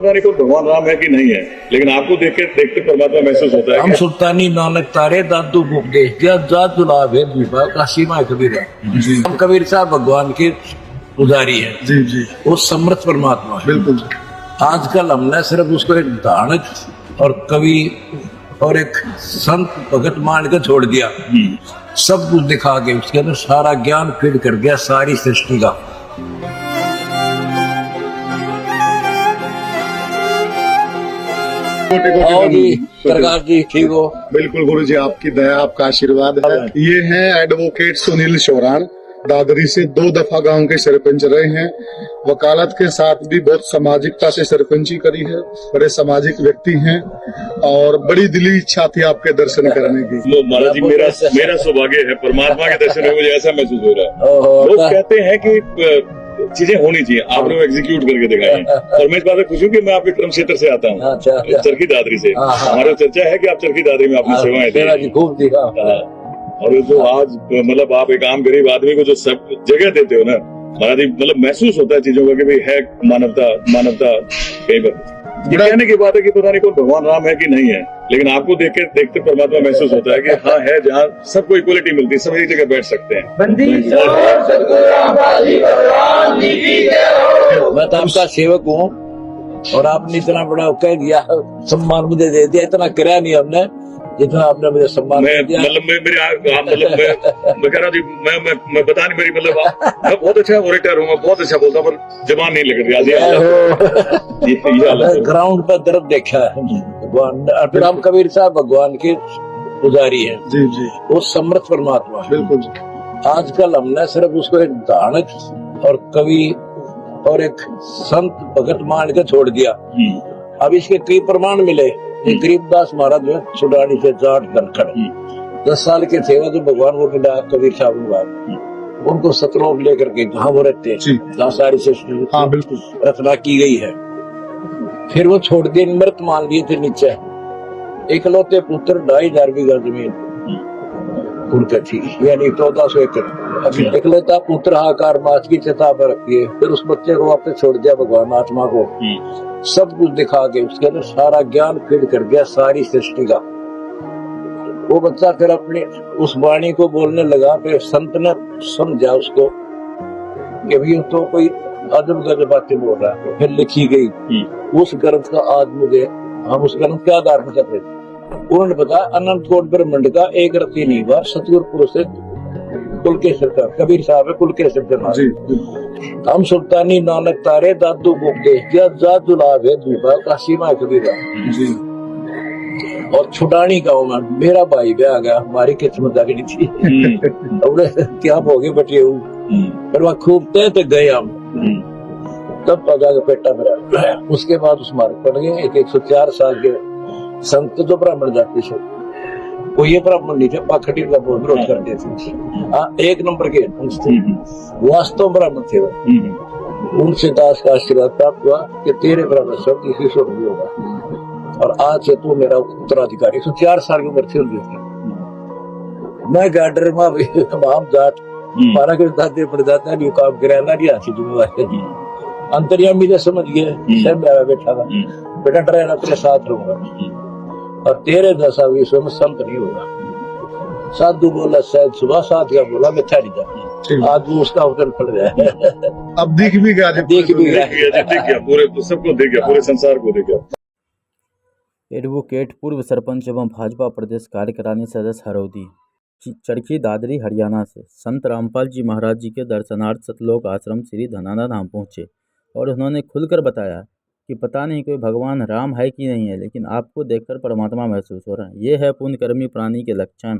पता नहीं कोई भगवान राम है कि नहीं है, लेकिन आपको देखते परमात्मा महसूस होता है। हम सुल्तानी नानक तारे दादू उपदेश दिया जात जुलाब है द्वीपा काशी माँ कबीर है। हम कबीर साहब भगवान के पुजारी है जी जी, वो समर्थ परमात्मा है। बिल्कुल। आजकल हमने सिर्फ उसको एक धानक और कवि और एक संत भगत मान के छोड़ दिया, सब कुछ दिखा के उसके अंदर सारा ज्ञान फीड कर दिया सारी सृष्टि का। आओ जी सरकार जी, ठीक हो? बिल्कुल गुरु जी, आपकी दया आपका आशीर्वाद है। ये हैं एडवोकेट सुनील शोरान, दादरी से 2 दफा गांव के सरपंच रहे हैं। वकालत के साथ भी बहुत सामाजिकता से सरपंची करी है, बड़े सामाजिक व्यक्ति हैं और बड़ी दिली इच्छा थी आपके दर्शन करने की। महाराज जी, मेरा सौभाग्य है, परमात्मा के दर्शन में मुझे ऐसा महसूस हो रहा है। ओहो, लोग कहते हैं कि चीजें होनी चाहिए, आपने वो एग्जीक्यूट करके दिखाई है। और मैं इस बात से खुश हूँ कि मैं आपके कर्म क्षेत्र से आता हूँ, चरखी दादरी से। हमारा चर्चा है कि आप चरखी दादरी में अपनी सेवाएं दी। खूब दिखा। और जो आज मतलब आप एक आम गरीब आदमी को जो सब जगह देते हो ना महाराज जी, मतलब महसूस होता है चीजों का कि भाई है मानवता कहीं पर। ये कहने की बात है कि पता नहीं कोई भगवान राम है कि नहीं है, लेकिन आपको देखते परमात्मा महसूस होता है कि हाँ है, जहाँ सबको इक्वलिटी मिलती है, सब एक जगह बैठ सकते हैं। मैं तो आपका सेवक हूँ और आपने इतना बड़ा कह दिया, सम्मान मुझे दे दिया, इतना कराया नहीं हमने जितना आपने मुझे सम्मान दिया। मैं कह रहा जी, मैं बता नहीं, मेरी मतलब मैं बहुत अच्छा ओरेटर हूँ, मैं बहुत अच्छा बोलता हूँ, पर जबान नहीं लग रही। ग्राउंड पर दर्द देखा है भगवान। फिर हम कबीर साहब भगवान के पुजारी है। जी जी, वो समर्थ परमात्मा है। बिल्कुल। आजकल हमने सिर्फ उसको एक धानक और कवि और एक संत भगत मान के छोड़ दिया। अब इसके कई प्रमाण मिले। गरीबदास महाराज जो सुडानी से जाट धनखड़ 10 साल के थे, जो भगवान को मिला कबीर साहब, उनको सतलोक लेकर के जहाँ वो रहते हैं, जहाँ सारी सृष्टि रचना की गई है, फिर वो छोड़ दिए, मृत मान लिए थे नीचे। इकलौते पुत्र 2500 बीघा जमीन उनके थी, यानी 1400 एकड़। अभी इकलौता पुत्र हाकार माच की चिता पर रखी है। फिर उस बच्चे को वापस छोड़ दिया भगवान आत्मा को, सब कुछ दिखा के उसके अंदर सारा ज्ञान फीड कर दिया सारी सृष्टि का। वो बच्चा फिर अपनी उस वाणी को बोलने लगा। फिर संत ने समझा उसको कि भी तो कोई अदब गजब बातें बोल रहा है। फिर लिखी गई उस ग्रंथ का, आज मुझे हम उस ग्रंथ के आधार पर करते थे। उन्होंने बताया अनंत कोट ब्रह्मांड का एक रत्ती नहीं बार सतगुरु पुरुष कुलकेसर का कबीर साहब है, कुलकेसर के। हम सुल्तानी नानक तारे दादू उपदेश दिया जात जुलाब है द्वीपा काशी माँ कबीर है। और छुटानी गाँव में मेरा भाई भी आ गया, हमारी किस्मत आ गई थी। क्या हो गए बटे हूँ, पर वह खूब तय गए हम, तब पगा का पेटा मेरा। उसके बाद उस मार्ग पड़ गए। एक 104 साल के संत जो ब्राह्मण जाति से, वो ये ब्राह्मण नहीं थे, पाखंडी का बहुत विरोध करते थे। हाँ, 1 नंबर के वास्तव ब्राह्मण थे वो। उनसे दास का आशीर्वाद प्राप्त हुआ कि तेरे ब्राह्मण सब किसी से नहीं होगा, और आज से तू मेरा उत्तराधिकारी। 104 साल की उम्र थी उनकी। मैं गार्डर में जाट मारा के दादे पड़दादा नहीं काम कराना नहीं आती जिम्मेवारी। अंतर्यामी ने समझ गए, सब बैठा था, बेटा डरा तेरे साथ रहूंगा और तेरे दशा विश्व में संत नहीं होगा। साधु बोला शायद सुबह, साथिया बोला मिथ्या नहीं जाता। आज वो उसका अवतरण पड़ रहा है। अब दिख भी गया, पूरे सबको देख गया, पूरे संसार को देख गया। एडवोकेट पूर्व सरपंच एवं भाजपा प्रदेश कार्यकारिणी सदस्य हरौदी चरखी दादरी हरियाणा से संत रामपाल जी महाराज जी के दर्शनार्थ सतलोक आश्रम श्री धनाना धाम पहुँचे और उन्होंने खुलकर बताया कि पता नहीं कोई भगवान राम है कि नहीं है, लेकिन आपको देखकर परमात्मा महसूस हो रहा है। ये है पुण्यकर्मी प्राणी के लक्षण।